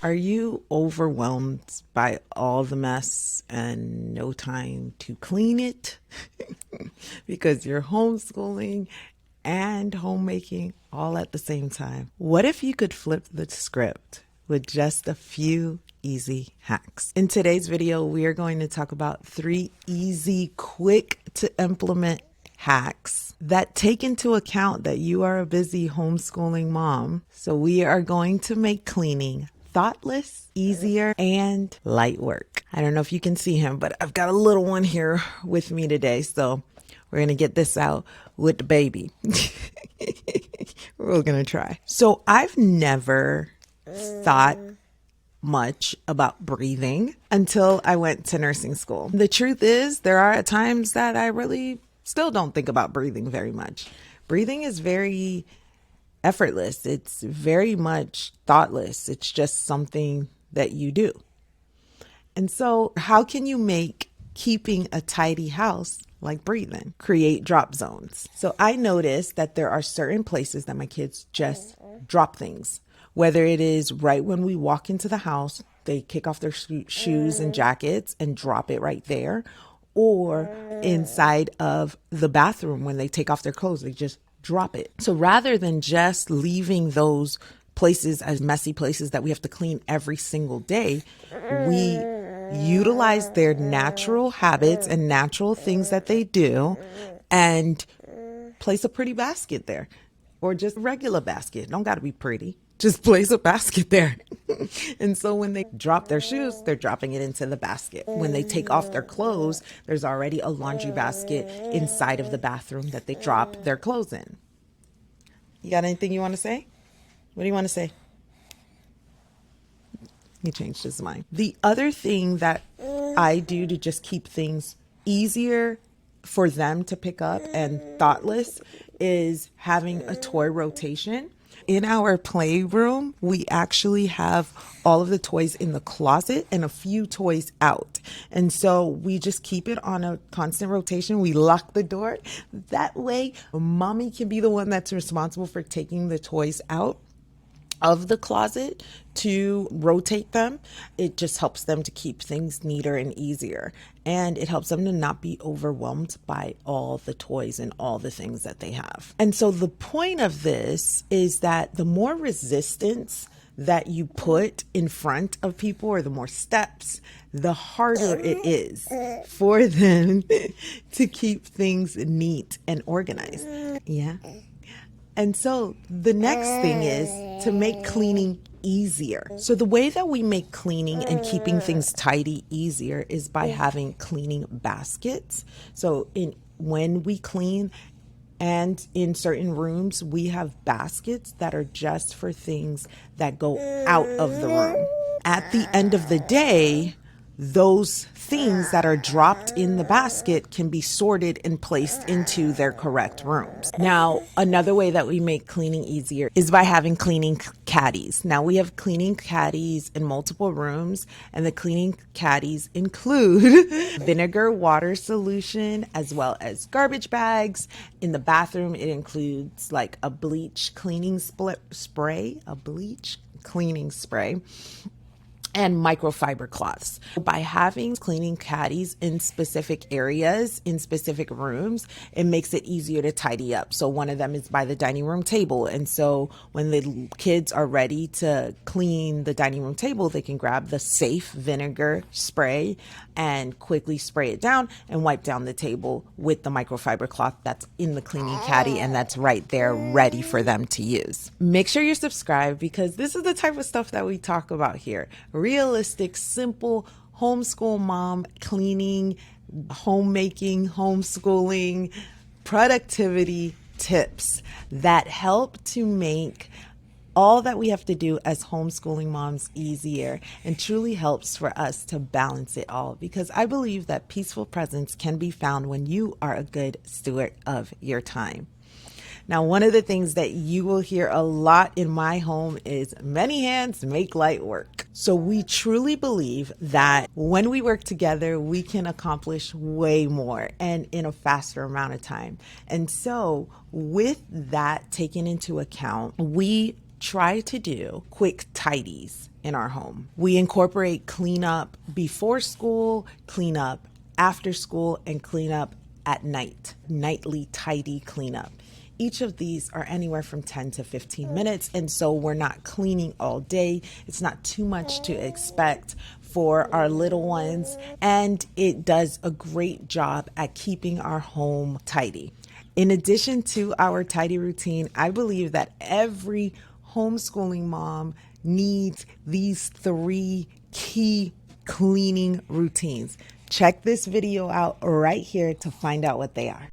Are you overwhelmed by all the mess and no time to clean it? Because you're homeschooling and homemaking all at the same time. What if you could flip the script with just a few easy hacks? In today's video, we are going to talk about 3 easy, quick to implement hacks that take into account that you are a busy homeschooling mom. So we are going to make cleaning thoughtless, easier, and light work. I don't know if you can see him, but I've got a little one here with me today. So we're going to get this out with the baby. We're going to try. So I've never thought much about breathing until I went to nursing school. The truth is, there are times that I really still don't think about breathing very much. Breathing is very effortless. It's very much thoughtless. It's just something that you do. And so how can you make keeping a tidy house like breathing? Create drop zones. So I noticed that there are certain places that my kids just drop things. Whether it is right when we walk into the house, they kick off their shoes and jackets and drop it right there, or inside of the bathroom when they take off their clothes, they just drop it. So rather than just leaving those places as messy places that we have to clean every single day, we utilize their natural habits and natural things that they do and place a pretty basket there, or just a regular basket. Don't got to be pretty. Just place a basket there. And so when they drop their shoes, they're dropping it into the basket. When they take off their clothes, there's already a laundry basket inside of the bathroom that they drop their clothes in. You got anything you want to say? What do you want to say? He changed his mind. The other thing that I do to just keep things easier for them to pick up and thoughtless is having a toy rotation. In our playroom, we actually have all of the toys in the closet and a few toys out. And so we just keep it on a constant rotation. We lock the door. That way, mommy can be the one that's responsible for taking the toys out of the closet to rotate them. It just helps them to keep things neater and easier. And it helps them to not be overwhelmed by all the toys and all the things that they have. And so the point of this is that the more resistance that you put in front of people, or the more steps, the harder it is for them to keep things neat and organized. Yeah. And so the next thing is to make cleaning easier. So the way that we make cleaning and keeping things tidy easier is by having cleaning baskets. So when we clean and in certain rooms, we have baskets that are just for things that go out of the room. At the end of the day, those things that are dropped in the basket can be sorted and placed into their correct rooms. Now, another way that we make cleaning easier is by having cleaning caddies. Now, we have cleaning caddies in multiple rooms, and the cleaning caddies include vinegar water solution as well as garbage bags. In the bathroom, it includes like a bleach cleaning spray, and microfiber cloths. By having cleaning caddies in specific areas, in specific rooms, it makes it easier to tidy up. So one of them is by the dining room table. And so when the kids are ready to clean the dining room table, they can grab the safe vinegar spray and quickly spray it down and wipe down the table with the microfiber cloth that's in the cleaning caddy, and that's right there ready for them to use. Make sure you're subscribed, because this is the type of stuff that we talk about here. Realistic, simple homeschool mom cleaning, homemaking, homeschooling, productivity tips that help to make all that we have to do as homeschooling moms easier, and truly helps for us to balance it all, because I believe that peaceful presence can be found when you are a good steward of your time. Now, one of the things that you will hear a lot in my home is many hands make light work. So we truly believe that when we work together, we can accomplish way more and in a faster amount of time. And so with that taken into account, we try to do quick tidies in our home. We incorporate cleanup before school, cleanup after school, and cleanup at night, nightly tidy cleanup. Each of these are anywhere from 10 to 15 minutes, and so we're not cleaning all day. It's not too much to expect for our little ones, and it does a great job at keeping our home tidy. In addition to our tidy routine, I believe that every homeschooling mom needs these 3 key cleaning routines. Check this video out right here to find out what they are.